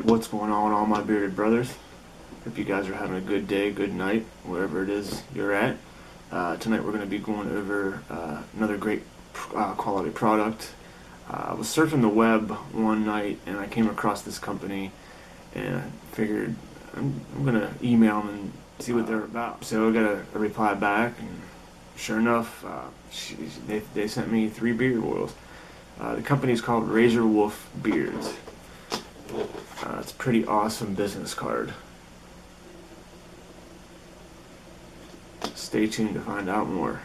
What's going on, all my bearded brothers? Hope you guys are having a good day, good night, wherever it is you're at. Tonight we're going to be going over another great quality product. I was surfing the web one night and I came across this company and I figured I'm going to email them and see what they're about. So I got a reply back, and sure enough, they sent me 3 beard oils. The company is called Razorwolf Beards. It's a pretty awesome business card. Stay tuned to find out more.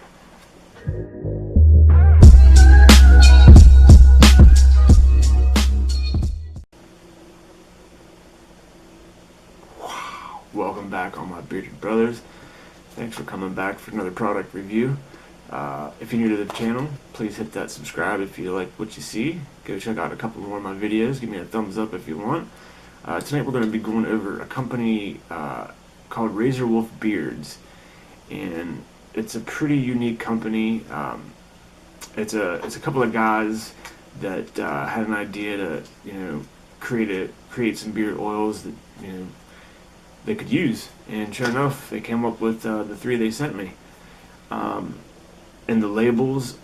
Wow. Welcome back, all my bearded brothers. Thanks for coming back for another product review. If you're new to the channel, please hit that subscribe if you like what you see. Go check out a couple more of my videos. Give me a thumbs up if you want. Tonight we're going to be going over a company called Razorwolf Beards, and it's a pretty unique company. It's a couple of guys that had an idea to create some beard oils that they could use, and sure enough, they came up with the 3 they sent me. And the labels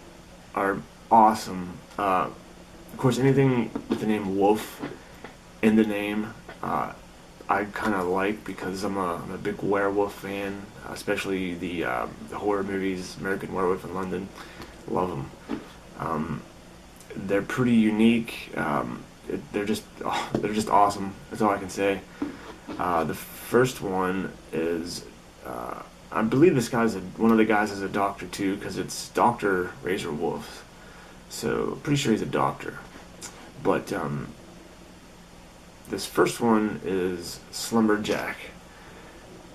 are awesome. Of course, anything with the name Wolf in the name, I kind of like, because I'm a big werewolf fan, especially the horror movies, American Werewolf in London. Love them. They're pretty unique. They're just awesome. That's all I can say. The first one is. I believe this guy's one of the guys is a doctor too, because it's Dr. Razorwolf. So pretty sure he's a doctor. But this first one is Slumberjack.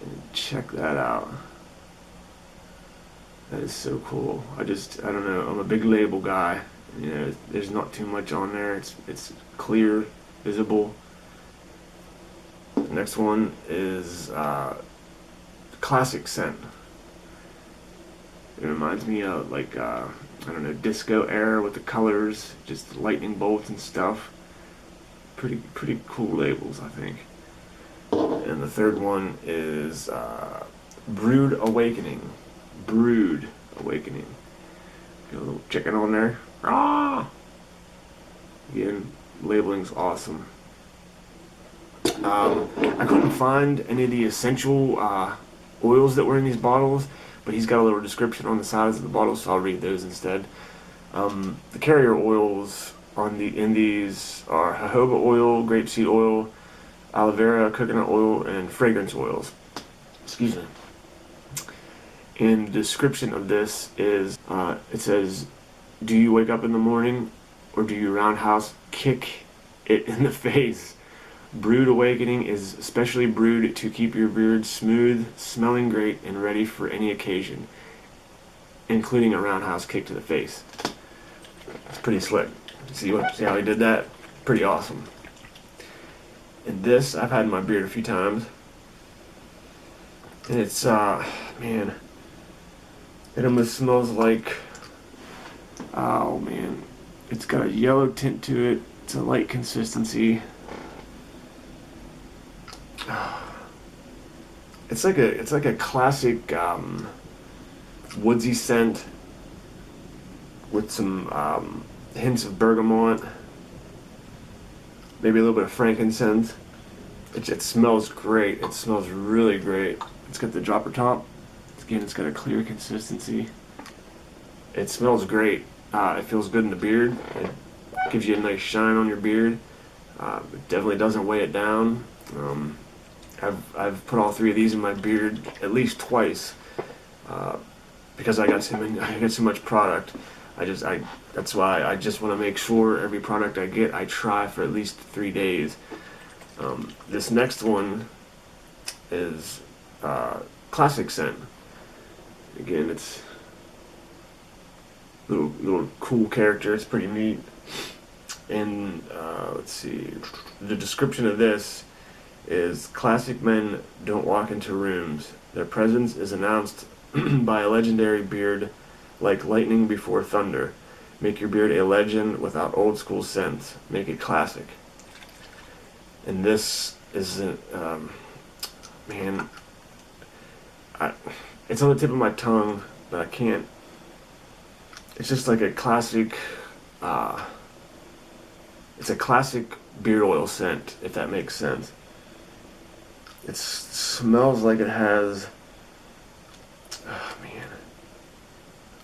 And check that out. That is so cool. I don't know. I'm a big label guy. There's not too much on there. It's clear, visible. The next one is classic scent. It reminds me of like I don't know, disco era with the colors, just lightning bolts and stuff. Pretty cool labels, I think. And the third one is Brewed Awakening. Brewed Awakening. Got a little chicken on there. Ah! Again, labeling's awesome. I couldn't find any of the essential oils that were in these bottles, but he's got a little description on the sides of the bottles, so I'll read those instead. The carrier oils in these are jojoba oil, grapeseed oil, aloe vera, coconut oil, and fragrance oils. Excuse me. And the description of this is, it says, "Do you wake up in the morning, or do you roundhouse kick it in the face? Brewed Awakening is specially brewed to keep your beard smooth, smelling great, and ready for any occasion, including a roundhouse kick to the face." It's pretty slick. See how he did that? Pretty awesome. And this, I've had in my beard a few times. And it's, man, it almost smells like, oh man, it's got a yellow tint to it. It's a light consistency. It's like a classic woodsy scent with some hints of bergamot, maybe a little bit of frankincense. It smells great. It smells really great. It's got the dropper top. Again, it's got a clear consistency. It smells great. It feels good in the beard. It gives you a nice shine on your beard. It definitely doesn't weigh it down. I've put all 3 of these in my beard at least twice, because I got so much product. That's why I just want to make sure every product I get, I try for at least 3 days. This next one is classic scent. Again, it's little cool character. It's pretty neat. And let's see, the description of this is: classic men don't walk into rooms. Their presence is announced by a legendary beard like lightning before thunder. Make your beard a legend without old school scents. Make it classic. And this is man, it's on the tip of my tongue, but I can't. It's just like a classic. It's a classic beard oil scent, if that makes sense. It smells like it has, oh man,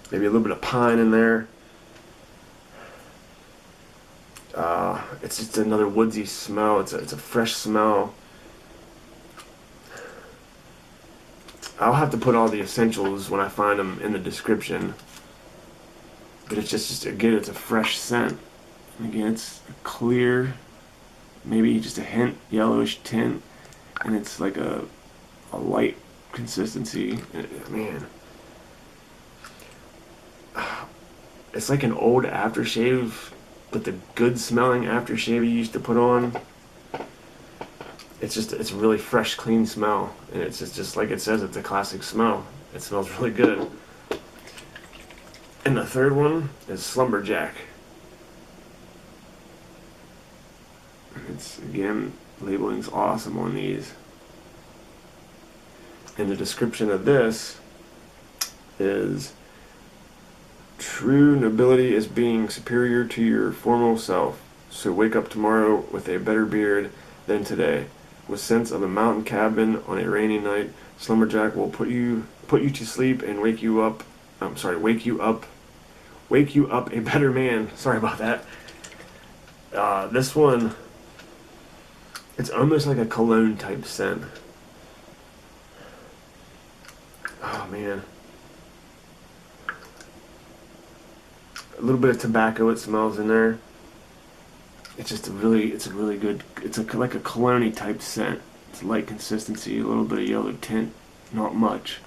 maybe a little bit of pine in there. It's just another woodsy smell. It's a fresh smell. I'll have to put all the essentials when I find them in the description. But it's just again, it's a fresh scent. And again, it's clear, maybe just a hint yellowish tint, and it's like a light consistency. Man, it's like an old aftershave, but the good smelling aftershave you used to put on. It's a really fresh, clean smell, and it's just like it says, it's a classic smell. It smells really good. And the third one is Slumberjack. It's, again, labeling's awesome on these. And the description of this is, true nobility is being superior to your formal self. So wake up tomorrow with a better beard than today. With scents of a mountain cabin on a rainy night, Slumberjack will put you to sleep and wake you up a better man. Sorry about that. This one, it's almost like a cologne type scent. Oh man. A little bit of tobacco, it smells in there. It's a really good, like a cologne type scent. It's light consistency, a little bit of yellow tint, not much.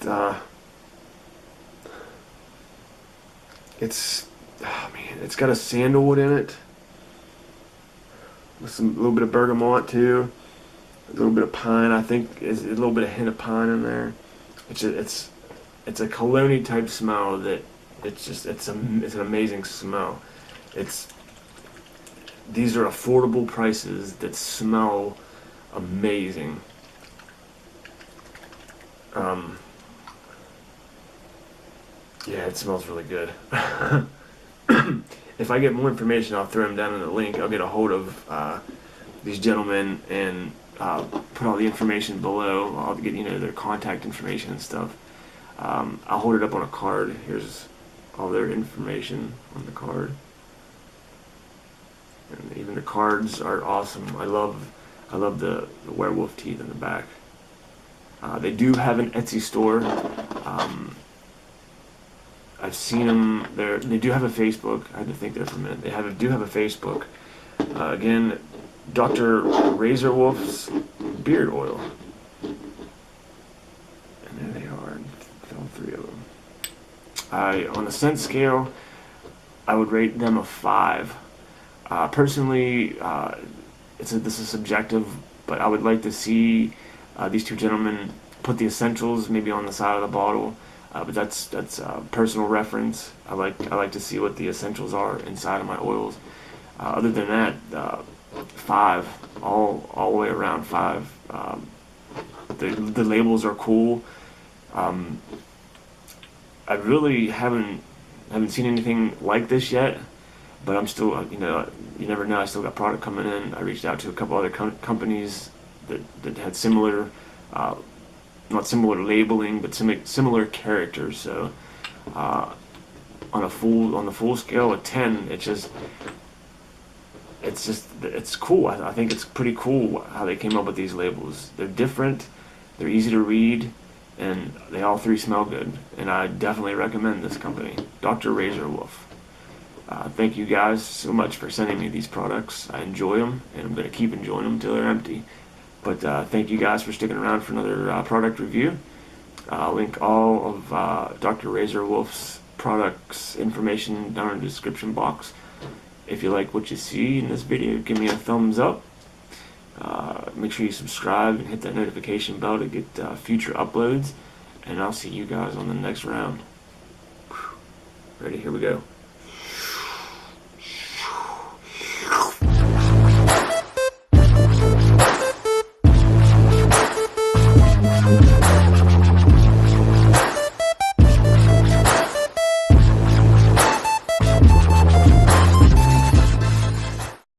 Oh man, it's got a sandalwood in it, with a little bit of bergamot too, a little bit of pine. I think is a little bit of hint of pine in there. It's a cologne type smell that it's an amazing smell. These are affordable prices that smell amazing. Yeah, it smells really good. If I get more information, I'll throw them down in the link. I'll get a hold of these gentlemen and put all the information below. I'll get their contact information and stuff. I'll hold it up on a card. Here's all their information on the card. And even the cards are awesome. I love the werewolf teeth in the back. They do have an Etsy store. I've seen them there. They do have a Facebook. I had to think there for a minute. They do have a Facebook. Again, Dr. Razorwolf's Beard Oil. And there they are. All three of them. On a scent scale, I would rate them a 5. Personally, this is subjective, but I would like to see these two gentlemen put the essentials maybe on the side of the bottle. But that's personal reference. I like to see what the essentials are inside of my oils. Other than that, 5, all the way around 5. The labels are cool. I really haven't seen anything like this yet, but I'm still, you never know. I still got product coming in. I reached out to a couple other companies that had similar, not similar labeling, but similar characters. So on the full scale of 10, it's cool. I think it's pretty cool how they came up with these labels. They're different, they're easy to read, and they all three smell good. And I definitely recommend this company, Dr. Razorwolf. Thank you guys so much for sending me these products. I enjoy them, and I'm going to keep enjoying them until they're empty. But thank you guys for sticking around for another product review. I'll link all of Dr. Razorwolf's products information down in the description box. If you like what you see in this video, give me a thumbs up. Make sure you subscribe and hit that notification bell to get future uploads. And I'll see you guys on the next round. Ready? Here we go.